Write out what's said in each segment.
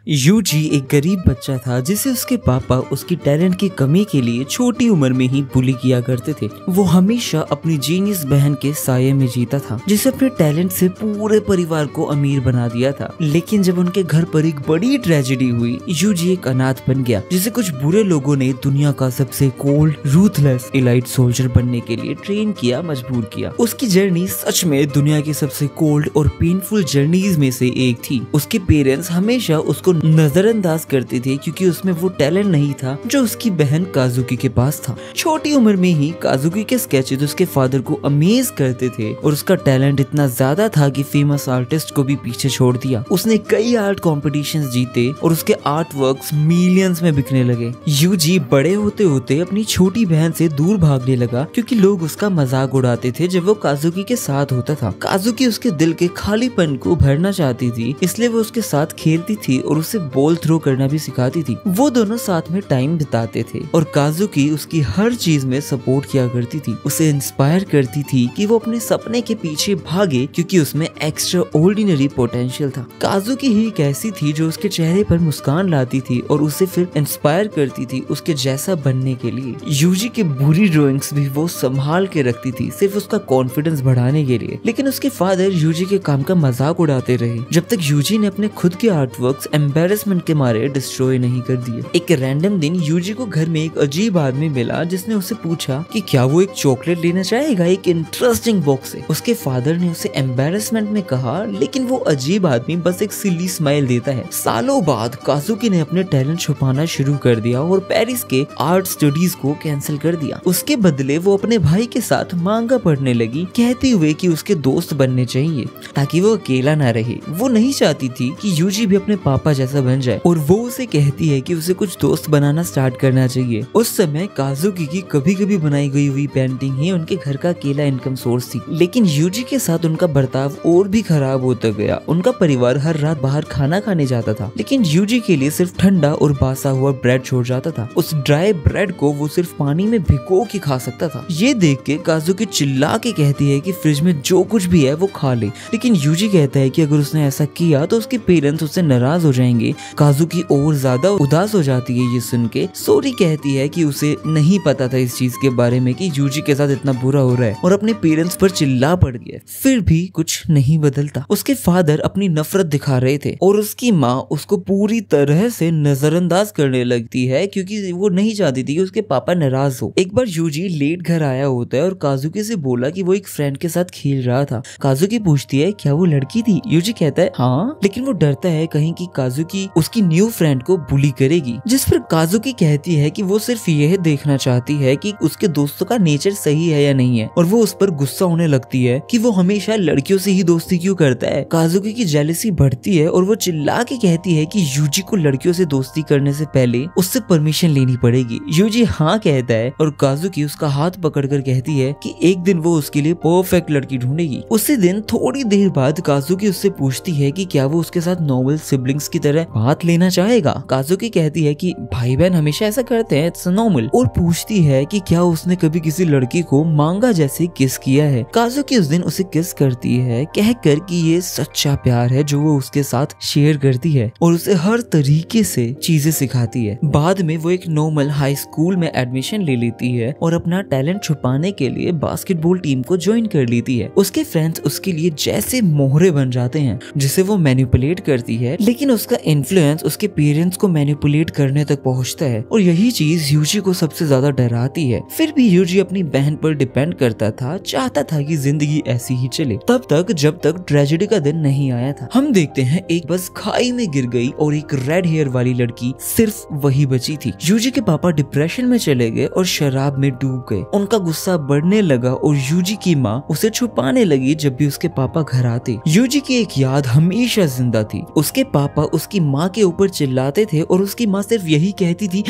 UG एक गरीब बच्चा था जिसे उसके पापा उसकी टैलेंट की कमी के लिए छोटी उम्र में ही बुली किया करते थे। वो हमेशा अपनी जीनियस बहन के साये में जीता था जिसे अपने टैलेंट से पूरे परिवार को अमीर बना दिया था। लेकिन जब उनके घर पर एक बड़ी ट्रेजेडी हुई, यूजी एक अनाथ बन गया जिसे कुछ बुरे लोगों ने दुनिया का सबसे कोल्ड रूथलेस एलाइट सोल्जर बनने के लिए ट्रेन किया, मजबूर किया। उसकी जर्नी सच में दुनिया की सबसे कोल्ड और पेनफुल जर्नीज में से एक थी। उसके पेरेंट्स हमेशा उसको नजरअंदाज करते थे क्योंकि उसमें वो टैलेंट नहीं था जो उसकी बहन काजुकी के पास था। छोटी उम्र में ही काजुकी के स्केचेस उसके फादर को अमेज करते थे और उसका टैलेंट इतना ज्यादा था कि फेमस आर्टिस्ट को भी पीछे छोड़ दिया। उसने कई आर्ट कॉम्पिटिशन्स जीते और उसके आर्ट वर्क्स मिलियंस में बिकने लगे। यूजी बड़े होते होते अपनी छोटी बहन से दूर भागने लगा क्योंकि लोग उसका मजाक उड़ाते थे जब वो काजुकी के साथ होता था। काजुकी उसके दिल के खालीपन को भरना चाहती थी, इसलिए वो उसके साथ खेलती थी और उसे बॉल थ्रो करना भी सिखाती थी। वो दोनों साथ में टाइम बिताते थे और काजुकी उसकी हर चीज में सपोर्ट किया करती थी। उसे इंस्पायर करती थी कि वो अपने सपने के पीछे भागे क्योंकि उसमें एक्स्ट्रा ऑर्डिनरी पोटेंशियल था। काजुकी ही एक ऐसी थी जो उसके चेहरे पर मुस्कान लाती थी और उसे फिर इंस्पायर करती थी उसके जैसा बनने के लिए। यूजी की बुरी ड्राइंग्स भी वो संभाल के रखती थी सिर्फ उसका कॉन्फिडेंस बढ़ाने के लिए। लेकिन उसके फादर यूजी के काम का मजाक उड़ाते रहे जब तक यूजी ने अपने खुद के आर्टवर्क्स एम्बेरसमेंट के मारे डिस्ट्रॉय नहीं कर दिए। एक रैंडम दिन यूजी को घर में एक अजीब आदमी मिला जिसने उसे पूछा कि क्या वो एक चॉकलेट लेना चाहेगा एक इंटरेस्टिंग बॉक्स से। उसके फादर ने उसे एम्बेरसमेंट में कहा, लेकिन वो अजीब आदमी बस एक सिली स्माइल देता है। सालों बाद काजुकी ने अपने टैलेंट छुपाना शुरू कर दिया और पेरिस के आर्ट स्टडीज को कैंसिल कर दिया। उसके बदले वो अपने भाई के साथ मांगा पढ़ने लगी, कहते हुए कि उसके दोस्त बनने चाहिए ताकि वो अकेला ना रहे। वो नहीं चाहती थी कि यूजी भी अपने पापा जैसा बन जाए और वो उसे कहती है कि उसे कुछ दोस्त बनाना स्टार्ट करना चाहिए। उस समय काजुकी की कभी कभी बनाई गई हुई पेंटिंग ही उनके घर का अकेला इनकम सोर्स थी। लेकिन यूजी के साथ उनका बर्ताव और भी खराब होता गया। उनका परिवार हर रात बाहर खाना खाने जाता था, लेकिन यूजी के लिए सिर्फ ठंडा और बासा हुआ ब्रेड छोड़ जाता था। उस ड्राई ब्रेड को वो सिर्फ पानी में भिगो के खा सकता था। ये देख के काजुकी चिल्ला के कहती है कि फ्रिज में जो कुछ भी है वो खा ले, लेकिन यूजी कहता है कि अगर उसने ऐसा किया तो उसके पेरेंट्स उससे नाराज हो जाएंगे। काजुकी और ज्यादा उदास हो जाती है ये सुन के। सॉरी कहती है कि उसे नहीं पता था इस चीज के बारे में कि यूजी के साथ इतना बुरा हो रहा है और अपने पेरेंट्स पर चिल्ला पड़ गया। फिर भी कुछ नहीं बदलता। उसके फादर अपनी नफरत दिखा रहे थे और उसकी माँ उसको पूरी तरह से नजरअंदाज करने लगती है क्योंकि वो नहीं चाहती थी कि उसके पापा नाराज हो। एक बार यूजी लेट घर आया होता है और काजुकी से बोला कि वो एक फ्रेंड के साथ खेल रहा था। काजुकी पूछती है क्या वो लड़की थी? यूजी कहता है हाँ, लेकिन वो डरता है कहीं कि काजुकी उसकी न्यू फ्रेंड को बुली करेगी। जिस पर काजुकी कहती है कि वो सिर्फ यह देखना चाहती है कि उसके दोस्तों का नेचर सही है या नहीं है, और वो उस पर गुस्सा होने लगती है कि वो हमेशा लड़कियों से ही दोस्ती क्यों करता है। काजुकी की जेलसी बढ़ती है और वो चिल्ला के कहती है कि यूजी को लड़कियों से दोस्ती करने से पहले उससे परमिशन लेनी पड़ेगी। यूजी हाँ कहता है और काजुकी उसका हाथ पकड़कर कहती है कि एक दिन वो उसके लिए परफेक्ट लड़की ढूंढेगी। उसी दिन थोड़ी देर बाद काजुकी उससे पूछती है कि क्या वो उसके साथ नॉर्मल सिबलिंग्स की तरह बात लेना चाहेगा। काजुकी कहती है कि भाई बहन हमेशा ऐसा करते हैं, इट्स नॉर्मल, और पूछती है कि क्या उसने कभी किसी लड़की को मांगा जैसे किस किया है। काजुकी उस दिन उसे किस करती है कहकर कि ये सच्चा प्यार है जो वो उसके साथ शेयर करती है और उसे हर तरीके से चीजें सिखाती है। बाद में वो एक नॉर्मल हाई स्कूल में एडमिशन ले लेती है और अपना टैलेंट छुपाने के लिए बास्केटबॉल टीम को ज्वाइन कर लेती है। उसके फ्रेंड्स उसके लिए जैसे मोहरे बन जाते हैं जिसे वो मैनिपुलेट करती है, लेकिन उसका इन्फ्लुएंस उसके पेरेंट्स को मैनिपुलेट करने तक पहुंचता है और यही चीज यूजी को सबसे ज्यादा डराती है। फिर भी यूजी अपनी बहन पर डिपेंड करता था, चाहता था कि जिंदगी ऐसी ही चले तब तक जब तक ट्रेजेडी का दिन नहीं आया था। हम देखते हैं एक बस खाई में गिर गई और एक रेड हेयर वाली लड़की सिर्फ वही बची थी। यूजी के पापा डिप्रेशन में चले गए और शराब में डूब गए। उनका गुस्सा बढ़ने लगा और यूजी की माँ उसे छुपाने लगी जब भी उसके पापा घर आते। यूजी की एक याद हमेशा जिंदा थी। उसके पापा उसकी माँ के ऊपर चिल्लाते थे और उसकी माँ सिर्फ यही कहती थी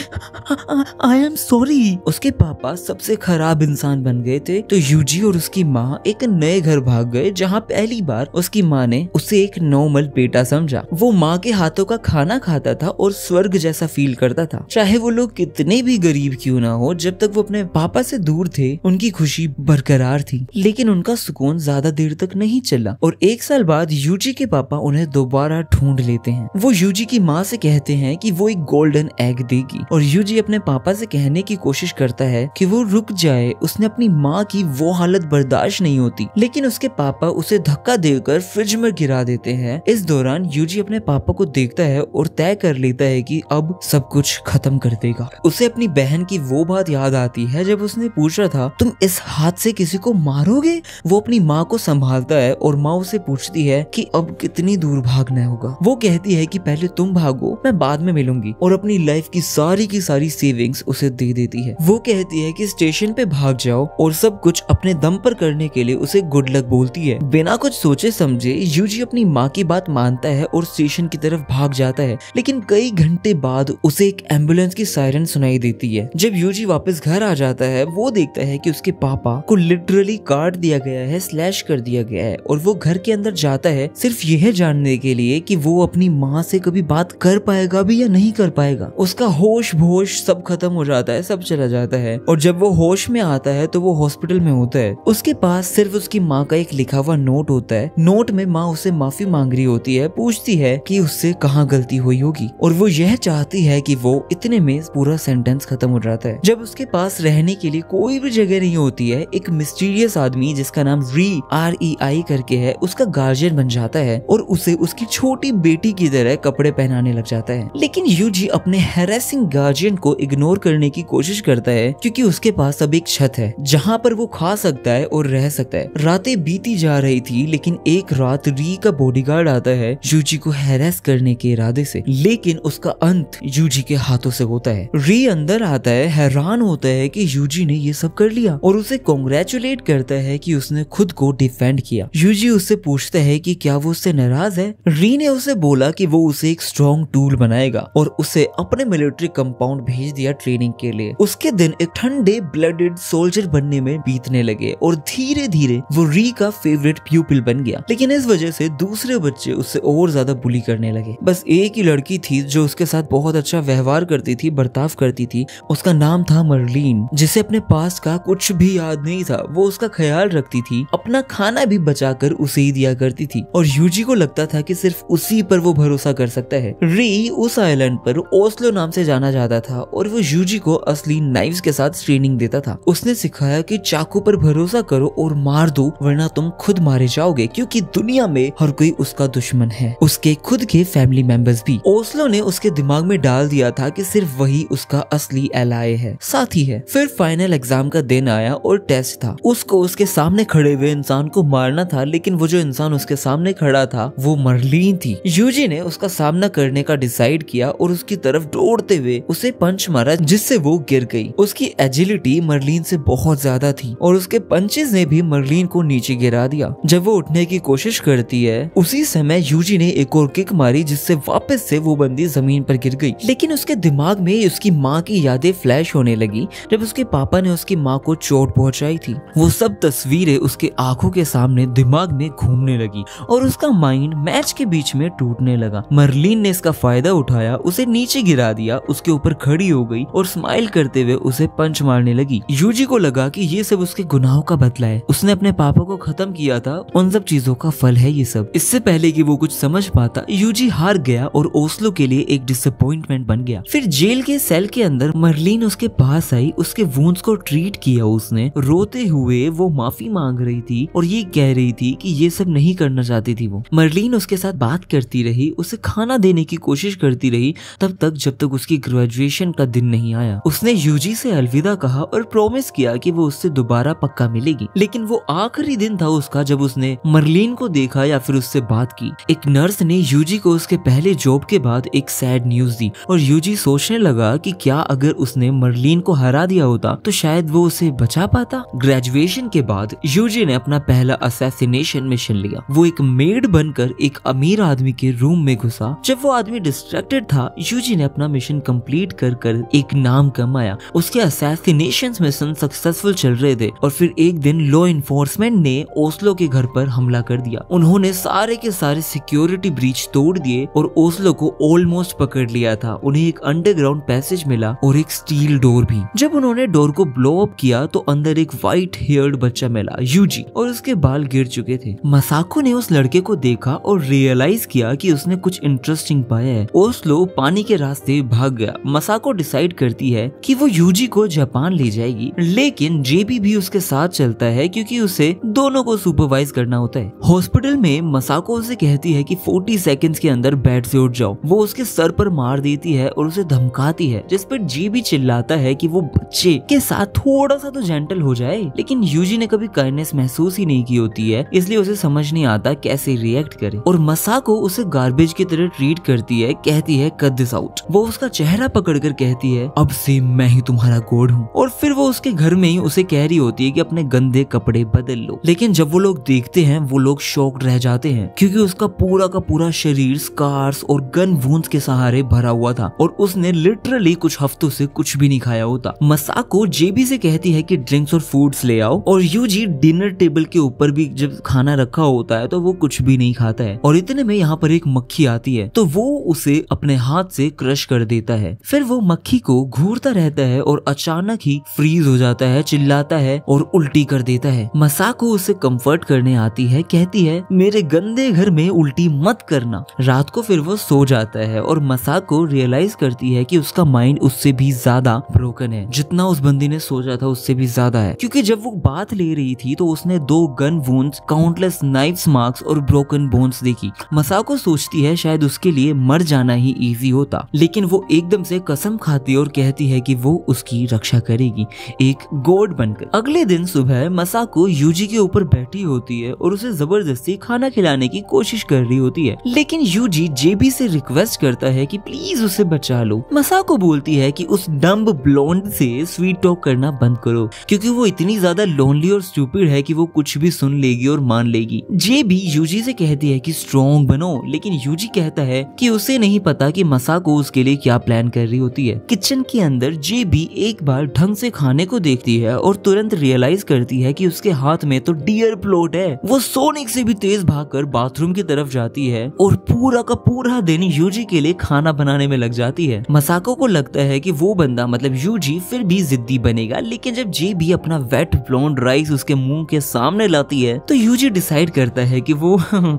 आई एम सॉरी। उसके पापा सबसे खराब इंसान बन गए थे तो यूजी और उसकी माँ एक नए घर भाग गए जहाँ पहली बार उसकी माँ ने उसे एक नॉर्मल बेटा समझा। वो माँ के हाथों का खाना खाता था और स्वर्ग जैसा फील करता था। चाहे वो लोग कितने भी गरीब क्यों ना हो, जब तक वो अपने पापा से दूर थे उनकी खुशी बरकरार थी। लेकिन उनका सुकून ज्यादा देर तक नहीं चला और एक साल बाद यूजी के पापा उन्हें दोबारा ढूंढ लेते हैं। वो यूजी की माँ से कहते हैं कि वो एक गोल्डन एग देगी और यूजी अपने पापा से कहने की कोशिश करता है कि वो रुक जाए, उसने अपनी माँ की वो हालत बर्दाश्त नहीं होती, लेकिन उसके पापा उसे धक्का देकर फ्रिज में गिरा देते हैं। इस दौरान यूजी अपने पापा को देखता है और तय कर लेता है कि अब सब कुछ खत्म कर देगा। उसे अपनी बहन की वो बात याद आती है जब उसने पूछा था तुम इस हाथ से किसी को मारोगे। वो अपनी माँ को संभालता है और माँ उसे पूछती है कि अब कितनी दूर भागना होगा। वो कहती है कि पहले तुम भागो, मैं बाद में मिलूंगी, और अपनी लाइफ की सारी सेविंग्स उसे दे देती है। वो कहती है कि स्टेशन पे भाग जाओ और सब कुछ अपने दम पर करने के लिए उसे गुड लक बोलती है। बिना कुछ सोचे समझे यूजी अपनी माँ की बात मानता है और स्टेशन की तरफ भाग जाता है, लेकिन कई घंटे बाद उसे एक एम्बुलेंस की सायरन सुनाई देती है। जब यूजी वापस घर आ जाता है वो देखता है कि उसके पापा को लिटरली काट दिया गया है, स्लैश कर दिया गया है, और वो घर के अंदर जाता है सिर्फ यह जानने के लिए कि वो अपनी माँ से कभी बात कर पाएगा भी या नहीं कर पाएगा। उसका होश भोश सब खत्म हो जाता है, सब चला जाता है, और जब वो होश में आता है तो वो हॉस्पिटल में होता है। उसके पास सिर्फ उसकी माँ का एक लिखा हुआ नोट होता है। नोट में माँ उससे माफी मांग रही होती है, पूछती है कि उससे कहाँ गलती हुई होगी, और वो यह चाहती है कि वो इतने में पूरा सेंटेंस खत्म हो जाता है। जब उसके पास रहने के लिए कोई भी जगह नहीं होती है, एक मिस्टीरियस आदमी जिसका नाम REI करके है उसका गार्जियन बन जाता है और उसे उसकी छोटी बेटी की तरह कपड़े पहनाने लग जाता है। लेकिन यूजी अपने हैरेसिंग गार्जियन को इग्नोर करने की कोशिश करता है क्योंकि उसके पास अब एक छत है जहाँ पर वो खा सकता है और रह सकता है। रातें बीती जा रही थी, लेकिन एक रात री का बॉडीगार्ड आता है यूजी को हैरेस करने के इरादे से, लेकिन उसका अंत यूजी के हाथों से होता है। री अंदर आता है, हैरान होता है कि यूजी ने ये सब कर लिया और उसे कांग्रेचुलेट करता है कि उसने खुद को डिफेंड किया। यूजी उससे पूछता है कि क्या वो उससे नाराज है। री ने उसे बोला कि वो उसे एक स्ट्रॉन्ग टूल बनाएगा और उसे अपने मिलिट्री कंपाउंड भेज दिया ट्रेनिंग के लिए। उसके दिन एक ठंडे ब्लडेड सोल्जर बनने में बीतने लगे और धीरे धीरे वो री का फेवरेट प्यूपिल बन गया, लेकिन इस वजह से दूसरे बच्चे उससे और ज्यादा बुली करने लगे। बस एक ही लड़की थी जो उसके साथ बहुत अच्छा व्यवहार करती थी, बर्ताव करती थी। उसका नाम था मर्लिन, जिसे अपने पास का कुछ भी याद नहीं था। वो उसका ख्याल रखती थी, अपना खाना भी बचाकर उसे ही दिया करती थी, और यूजी को लगता था कि सिर्फ उसी पर वो भरोसा कर सकता है। री उस आइलैंड पर ओस्लो नाम से जाना जाता था और वो यूजी को असली नाइव्स के साथ ट्रेनिंग देता था। उसने सिखाया कि चाकू पर भरोसा करो और मार दो, वरना तुम खुद मारे जाओगे, क्योंकि दुनिया में हर कोई उसका दुश्मन है, उसके खुद के फैमिली मेंबर्स भी। ओस्लो ने उसके दिमाग में डाल दिया था कि सिर्फ वही उसका असली एलाय है, साथी है। फिर फाइनल एग्जाम का दिन आया और टेस्ट था। उसको उसके सामने खड़े हुए इंसान को मारना था, लेकिन वो जो इंसान उसके सामने खड़ा था वो मर्लिन थी। यूजी ने उसका सामना करने का डिसाइड किया और उसकी तरफ दौड़ते हुए उसे पंच मारा, जिससे वो गिर गई। उसकी एजिलिटी मर्लिन से बहुत ज्यादा थी और उसके पंचेस ने भी मर्लिन को नीचे गिरा दिया। जब वो उठने की कोशिश करती है उसी समय यूजी ने एक और किक मारी, जिससे वापस से वो बंदी जमीन पर गिर गई। लेकिन उसके दिमाग में उसकी माँ की यादें फ्लैश होने लगी जब उसके पापा ने उसकी माँ को चोट पहुंचाई थी। वो सब तस्वीरें उसके आंखों के सामने दिमाग में घूमने लगी और उसका माइंड मैच के बीच में टूटने लगा। मर्लिन ने इसका फायदा उठाया, उसे नीचे गिरा दिया, उसके ऊपर खड़ी हो गई और स्माइल करते हुए उसे पंच मारने लगी। यूजी को लगा कि ये सब उसके गुनाहों का बदला है, उसने अपने पापा को खत्म किया था, उन सब चीजों का फल है ये सब। इससे पहले कि वो कुछ समझ पाता, यूजी हार गया और ओस्लो के लिए एक डिसअपॉइंटमेंट बन गया। फिर जेल के सेल के अंदर मर्लिन उसके पास आई, उसके वुंड्स को ट्रीट किया उसने। रोते हुए वो माफी मांग रही थी और ये कह रही थी कि ये सब नहीं करना चाहती थी वो। मर्लिन उसके साथ बात करती रही, उसे खाना देने की कोशिश करती रही, तब तक जब तक उसकी ग्रेजुएशन का दिन नहीं आया। उसने यूजी से अलविदा कहा और प्रॉमिस किया कि वो उससे दोबारा पक्का मिलेगी। लेकिन वो आखिरी दिन था उसका जब उसने मर्लिन को देखा या फिर उससे बात की। एक नर्स ने यूजी को उसके पहले जॉब के बाद एक सैड न्यूज दी और यूजी सोचने लगा कि क्या अगर उसने मर्लिन को हरा दिया होता तो शायद वो उसे बचा पाता। ग्रेजुएशन के बाद यूजी ने अपना पहला असैसिनेशन मिशन लिया। वो एक मेड बनकर एक अमीर आदमी के रूम में घुसा। जब वो आदमी डिस्ट्रैक्टेड था, यूजी ने अपना मिशन कंप्लीट कर एक नाम कमाया। उसके असैसिनेशन मिशन सक्सेसफुल चल रहे थे और फिर एक दिन लॉ इन्फोर्समेंट ने ओस्लो के घर पर हमला कर दिया। उन्होंने सारे के सारे सिक्योरिटी ब्रीच तोड़ दिए और ओस्लो को ऑलमोस्ट पकड़ लिया था। उन्हें एक अंडरग्राउंड पैसेज मिला और एक स्टील डोर भी। जब उन्होंने डोर को ब्लो अप किया तो अंदर एक व्हाइट हेयर्ड बच्चा मिला, यूजी, और उसके बाल गिर चुके थे। मसाको ने उस लड़के को देखा और रियलाइज किया कि उसने कुछ कुछ इंटरेस्टिंग पाया है। ओस्लो पानी के रास्ते भाग गया। मसाको डिसाइड करती है कि वो यूजी को जापान ले जाएगी, लेकिन जेबी भी उसके साथ चलता है क्योंकि उसे दोनों को सुपरवाइज करना होता है। हॉस्पिटल में मसाको उसे कहती है कि 40 सेकंड्स के अंदर बेड से उठ जाओ। वो उसके सर पर मार देती है और उसे धमकाती है, जिस पर जेबी चिल्लाता है कि वो बच्चे के साथ थोड़ा सा तो जेंटल हो जाए, लेकिन यूजी ने कभी काइंडनेस महसूस ही नहीं की होती है, इसलिए उसे समझ नहीं आता कैसे रिएक्ट करे। और मसाको उसे गार्बेज की तरह ट्रीट करती है, कहती है कट दिस आउट। वो उसका चेहरा पकड़कर कहती है अब से मैं ही तुम्हारा गॉड हूँ। और फिर वो उसके घर में ही उसे कह रही होती है कि अपने गंदे कपड़े बदल लो। लेकिन जब वो लोग देखते हैं वो लोग शॉक्ड रह जाते हैं क्योंकि उसका पूरा का पूरा शरीर स्कार्स और गन वुंड्स के सहारे भरा हुआ था और उसने लिटरली कुछ हफ्तों से कुछ भी नहीं खाया होता। मसाको जेबी से कहती है कि ड्रिंक्स और फूड्स ले आओ, और यूजी डिनर टेबल के ऊपर भी जब खाना रखा होता है तो वो कुछ भी नहीं खाता है। और इतने में यहाँ पर एक मक्खी आती है तो वो उसे अपने हाथ से क्रश कर देता है। फिर वो मक्खी को घूरता रहता है और अचानक ही फ्रीज हो जाता है, चिल्लाता है और उल्टी कर देता है। मसाको उसे कंफर्ट करने आती है, कहती है मेरे गंदे घर में उल्टी मत करना। रात को फिर वो सो जाता है और मसाको रियलाइज करती है कि उसका माइंड उससे भी ज्यादा ब्रोकन है, जितना उस बंदी ने सोचा था उससे भी ज्यादा है। क्योंकि जब वो बात ले रही थी तो उसने 2 gun wounds, countless knifes marks और ब्रोकन बोन्स देखी। मसाको सोचती है शायद उसके लिए मर जाना ही इजी होता, लेकिन वो एकदम से कसम खाती है और कहती है कि वो उसकी रक्षा करेगी एक गॉड बनकर। अगले दिन सुबह मसाको यूजी के ऊपर बैठी होती है और उसे जबरदस्ती खाना खिलाने की कोशिश कर रही होती है, लेकिन यूजी जेबी से रिक्वेस्ट करता है कि प्लीज उसे बचा लो। मसाको बोलती है कि उस डम्ब ब्लोंड से स्वीट टॉक करना बंद करो क्योंकि वो इतनी ज्यादा लोनली और स्टूपिड है कि वो कुछ भी सुन लेगी और मान लेगी। जेबी यूजी से कहती है कि स्ट्रॉन्ग बनो, लेकिन यूजी कहता है कि उसे नहीं पता कि मसाको उसके लिए क्या प्लान कर रही होती है। किचन के अंदर जेबी एक बार ढंग से खाने को देखती है और तुरंत रियलाइज करती है कि उसके हाथ में तो डियर प्लॉट है। वो सोनिक से भी तेज भागकर बाथरूम की तरफ जाती है और पूरा का पूरा दिन यूजी के लिए खाना बनाने में लग जाती है। मसाको को लगता है कि वो बंदा मतलब यूजी फिर भी जिद्दी बनेगा, लेकिन जब जेबी अपना वेट ब्लोंड राइस उसके मुंह के सामने लाती है तो यूजी डिसाइड करता है कि वो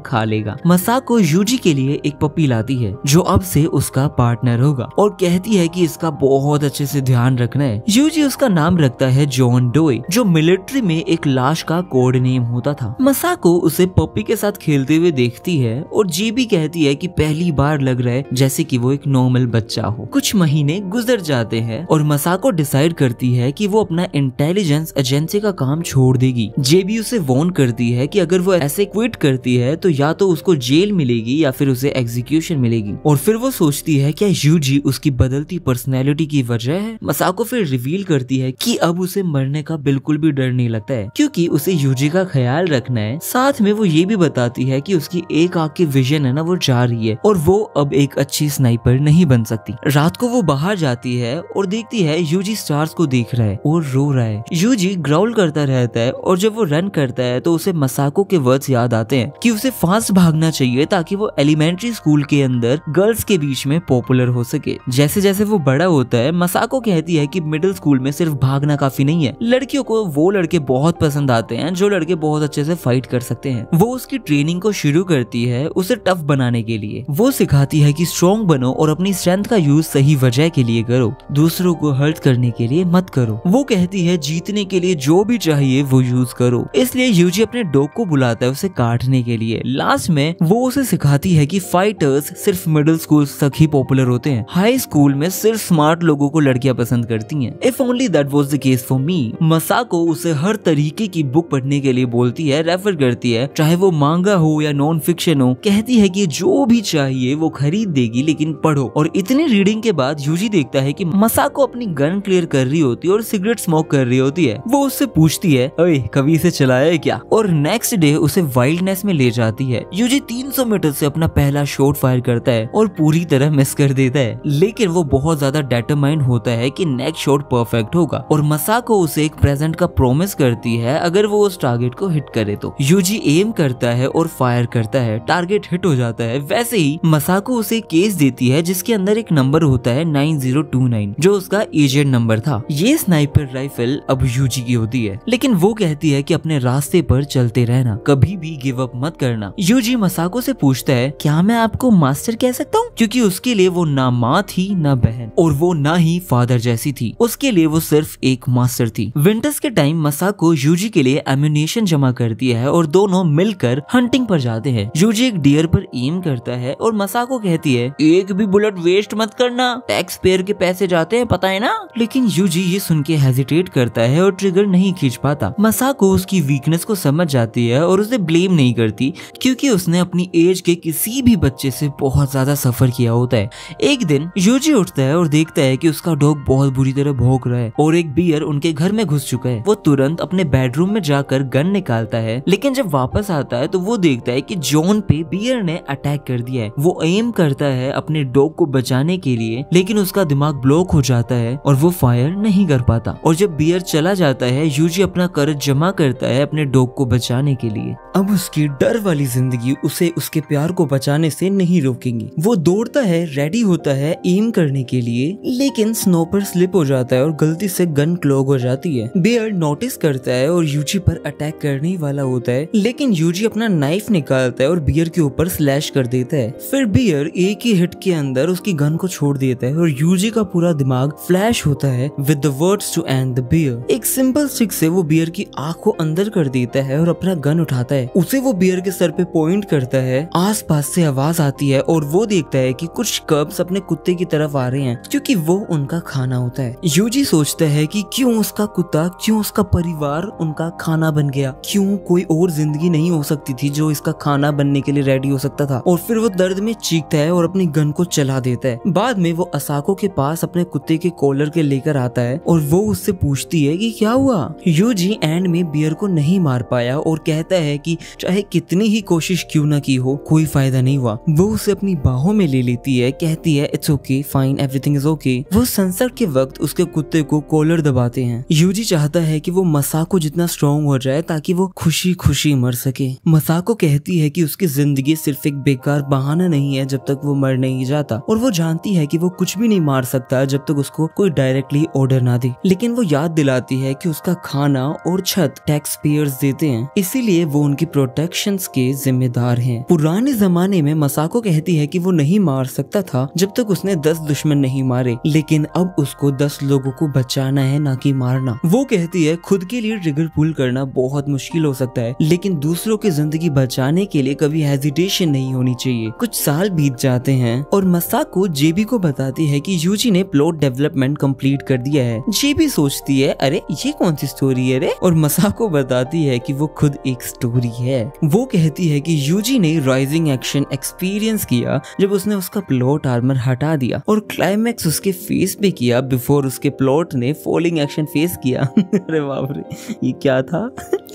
खा लेगा। मसाको यूजी के लिए एक पपी लाती है जो अब से उसका पार्टनर होगा और कहती है कि इसका बहुत अच्छे से ध्यान रखना है। यूजी उसका नाम रखता है जॉन डोए, जो मिलिट्री में एक लाश का कोड नेम होता था। मसाको उसे पपी के साथ खेलते हुए देखती है और जेबी कहती है कि पहली बार लग रहा है जैसे कि वो एक नॉर्मल बच्चा हो। कुछ महीने गुजर जाते हैं और मसाको डिसाइड करती है कि वो अपना इंटेलिजेंस एजेंसी का काम छोड़ देगी। जेबी उसे वार्न करती है कि अगर वो ऐसे क्विट करती है तो या तो उसको जेल मिलेगी या फिर उसे एग्जीक्यूशन मिलेगी। और फिर वो सोचती है क्या यूजी उसकी बदलती पर्सनैलिटी की वजह है। मसाको फिर रिवील करती है कि अब उसे मरने का बिल्कुल भी डर नहीं लगता है क्योंकि उसे यूजी का ख्याल रखना है। साथ में वो ये भी बताती है कि उसकी एक आंख की विजन है ना वो जा रही है और वो अब एक अच्छी स्नाइपर नहीं बन सकती। रात को वो बाहर जाती है और देखती है यूजी स्टार्स को देख रहा है और रो रहा है। यूजी ग्राउल करता रहता है और जब वो रन करता है तो उसे मसाको के वर्ड्स याद आते हैं कि उसे फास्ट भागना चाहिए ताकि वो एलिमेंट्री स्कूल के अंदर गर्ल्स के बीच में पॉपुलर हो सके। जैसे जैसे वो बड़ा होता है मसाको कहती है कि मिडिल स्कूल में सिर्फ भागना काफी नहीं है, लड़कियों को वो लड़के बहुत पसंद आते हैं जो लड़के बहुत अच्छे से फाइट कर सकते हैं। वो उसकी ट्रेनिंग को शुरू करती है उसे टफ बनाने के लिए। वो सिखाती है कि स्ट्रॉन्ग बनो और अपनी स्ट्रेंथ का यूज सही वजह के लिए करो, दूसरों को हर्ट करने के लिए मत करो। वो कहती है जीतने के लिए जो भी चाहिए वो यूज करो। इसलिए यूजी अपने डॉग को बुलाता है उसे काटने के लिए। लास्ट में वो उसे सिखाती है कि फाइटर्स सिर्फ मिडिल स्कूल तक ही पॉपुलर होते हैं, हाई स्कूल में सिर्फ स्मार्ट लोगों को लड़कियां पसंद करती हैं। If only that was the case for me. मसाको उसे हर तरीके की बुक पढ़ने के लिए बोलती है, रेफर करती है, चाहे वो मांगा हो या नॉन फिक्शन हो। कहती है कि जो भी चाहिए वो खरीद देगी लेकिन पढ़ो। और इतनी रीडिंग के बाद यूजी देखता है कि मसाको अपनी गन क्लियर कर रही होती है और सिगरेट स्मोक कर रही होती है। वो उससे पूछती है ओए कभी इसे चलाया है क्या, और नेक्स्ट डे उसे वाइल्डनेस में ले जाती है। यूजी 300 मीटर से अपना पहला शॉट फायर करता है और पूरी तरह मिस कर देता है, लेकिन वो बहुत ज्यादा डिटरमाइंड होता है कि नेक्स्ट शॉट परफेक्ट होगा। और मसाको उसे एक प्रेजेंट का प्रॉमिस करती है अगर वो उस टारगेट को हिट करे तो। यूजी एम करता है और फायर करता है, टारगेट हिट हो जाता है। वैसे ही मसाको उसे केस देती है जिसके अंदर एक नंबर होता है 9029 जो उसका एजेंट नंबर था। ये स्नाइपर राइफल अब यूजी की होती है, लेकिन वो कहती है कि अपने रास्ते पर चलते रहना, कभी भी गिव अप मत करना। यूजी मसाको से पूछता है क्या मैं आपको मास्टर कह सकता हूँ, क्योंकि उसके लिए वो ना माँ थी ना बहन और वो ना ही फादर जैसी थी। उसके लिए वो सिर्फ एक मास्टर थी। विंटर्स के टाइम मसाको यूजी के लिए एम्यूनेशन जमा करती है और दोनों मिलकर हंटिंग पर जाते हैं। यूजी एक डियर पर एम करता है और मसाको कहती है एक भी बुलेट वेस्ट मत करना, टैक्स पेयर के पैसे जाते हैं, पता है ना। लेकिन यूजी ये सुन के हेजिटेट करता है और ट्रिगर नहीं खींच पाता। मसाको उसकी वीकनेस को समझ जाती है और उसे ब्लेम नहीं करती, क्योंकि उसने अपनी एज के किसी भी बच्चे से बहुत ज्यादा सफर किया होता है। एक दिन यूजी उठता है और देखता है कि उसका डॉग बहुत बुरी तरह भौंक रहा है और एक बियर उनके घर में घुस चुका है। वो तुरंत अपने बेडरूम में जाकर गन निकालता है, लेकिन जब वापस आता है तो वो देखता है कि जॉन पे बियर ने अटैक कर दिया है। वो एम करता है अपने डॉग को बचाने के लिए, लेकिन उसका दिमाग ब्लॉक हो जाता है और वो फायर नहीं कर पाता। और जब बियर चला जाता है यूजी अपना करज जमा करता है अपने डॉग को बचाने के लिए। अब उसकी डर वाली जिंदगी उसे उसके प्यार को बचाने से नहीं रोकेंगी। वो दौड़ता है, रेडी होता है एम करने के लिए, लेकिन स्नो पर स्लिप हो जाता है और गलती से गन क्लॉग हो जाती है। बियर नोटिस करता है और यूजी पर अटैक करने ही वाला होता है, लेकिन यूजी अपना नाइफ निकालता है और बियर के ऊपर स्लैश कर देता है। फिर बियर एक ही हिट के अंदर उसकी गन को छोड़ देता है और यूजी का पूरा दिमाग फ्लैश होता है with the words to end the bear. एक सिंपल स्टिक से वो बियर की आंख को अंदर कर देता है और अपना गन उठाता है। उसे वो बियर के सर पे पॉइंट करता है। आसपास से आवाज आती है और वो देखता है कि कुछ कब्स अपने कुत्ते की तरफ आ रहे हैं, क्योंकि वो उनका खाना होता है। यूजी सोचता है कि क्यों उसका कुत्ता, क्यों उसका परिवार उनका खाना बन गया, क्यों कोई और जिंदगी नहीं हो सकती थी जो इसका खाना बनने के लिए रेडी हो सकता था। और फिर वो दर्द में चीखता है और अपनी गन को चला देता है। बाद में वो असाको के पास अपने कुत्ते के कॉलर के लेकर आता है और वो उससे पूछती है कि क्या हुआ। यूजी एंड में बियर को नहीं मार पाया और कहता है कि चाहे कितनी ही कोशिश क्यों ना की हो, कोई फायदा नहीं हुआ। वो उसे अपनी बाहों में ले लेती है, कहती है it's okay, fine, everything is okay. वो सनसेट के वक्त उसके कुत्ते को कॉलर दबाते हैं। यूजी चाहता है कि वो मसाको जितना स्ट्रॉन्ग हो जाए ताकि वो खुशी खुशी मर सके। मसाको कहती है कि उसकी जिंदगी सिर्फ एक बेकार बहाना नहीं है जब तक वो मर नहीं जाता, और वो जानती है कि वो कुछ भी नहीं मार सकता जब तक उसको कोई डायरेक्टली ऑर्डर ना दे। लेकिन वो याद दिलाती है कि उसका खाना और छत टैक्स पेयर्स देते हैं, इसीलिए वो उनकी प्रोटेक्शंस के जिम्मेदार हैं। पुराने जमाने में मसाको कहती है कि वो नहीं मार सकता था जब तक उसने 10 दुश्मन नहीं मारे, लेकिन अब उसको 10 लोगों को बचाना है, ना कि मारना। वो कहती है खुद के लिए ट्रिगर पुल करना बहुत मुश्किल हो सकता है, लेकिन दूसरों की जिंदगी बचाने के लिए कभी हेजिटेशन नहीं होनी चाहिए। कुछ साल बीत जाते हैं और मसाको जेबी को बताती है कि यूजी ने प्लॉट डेवलपमेंट कंप्लीट कर दिया है। जेबी सोचती है अरे ये कौन सी स्टोरी है रे, और मसाको बताती है कि वो खुद एक स्टोरी है। वो कहती है कि यूजी ने राइजिंग एक्शन एक्सपीरियंस किया जब उसने उसका प्लॉट आर्मर हटा दिया, और क्लाइमैक्स उसके फेस पे किया बिफोर उसके प्लॉट ने फॉलिंग एक्शन फेस किया। अरे बाप रे, ये क्या था।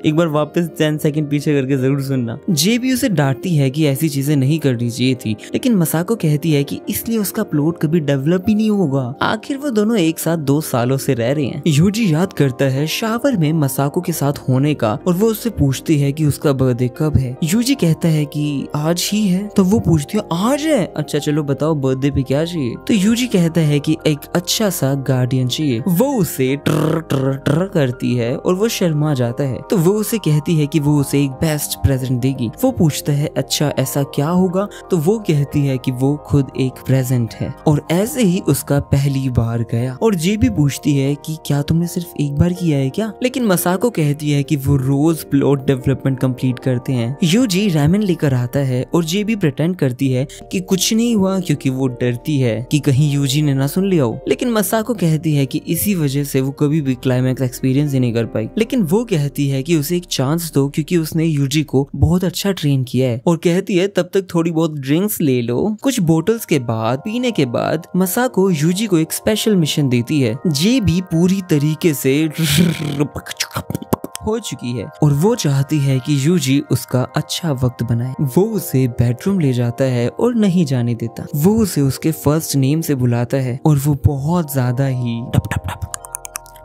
एक बार वापस 10 सेकंड पीछे करके जरूर सुनना। जेबी उसे डांटती है कि ऐसी चीजें नहीं करनी चाहिए थी, लेकिन मसाको कहती है कि इसलिए उसका प्लॉट कभी डेवलप ही नहीं होगा। आखिर वो दोनों एक साथ 2 सालों से रह रहे हैं। यूजी याद करता है शावर में मसाको के साथ होने का, और वो उससे पूछती है कि उसका बर्थडे कब है। यूजी कहता है कि आज ही है। तो वो पूछती है आज है, अच्छा चलो बताओ बर्थडे पे क्या चाहिए। तो यूजी कहता है कि एक अच्छा सा गार्डियन चाहिए। वो उसे ट्र ट्र ट्र करती है और वो शर्मा जाता है। तो वो उसे कहती है कि वो उसे एक बेस्ट प्रेजेंट देगी। वो पूछता है अच्छा ऐसा क्या होगा, तो वो कहती है कि वो खुद एक प्रेजेंट है। और ऐसे ही उसका पहली बार गया। और जेबी पूछती है कि क्या तुमने सिर्फ एक बार किया है क्या, लेकिन मसाको कहती है कि वो रोज प्लॉट डेवलपमेंट कंप्लीट करते हैं। यूजी रैमेन लेकर आता है और जेबी प्रिटेंड करती है कि कुछ नहीं हुआ, क्योंकि वो डरती है कि कहीं यूजी ने ना सुन लिया हो। लेकिन मसाको कहती है कि इसी वजह से वो कभी भी क्लाइमैक्स एक्सपीरियंस ही नहीं कर पाई। लेकिन वो कहती है कि उसे एक चांस दो, क्योंकि उसने यूजी को बहुत अच्छा ट्रेन किया है। और कहती है तब तक थोड़ी बहुत ड्रिंक्स ले लो। कुछ बोतल्स के बाद पीने के बाद मसाको यूजी को एक स्पेशल मिशन देती है। जेबी पूरी तरीके से हो चुकी है और वो चाहती है कि यूजी उसका अच्छा वक्त बनाए। वो उसे बेडरूम ले जाता है और नहीं जाने देता। वो उसे उसके फर्स्ट नेम से बुलाता है और वो बहुत ज्यादा ही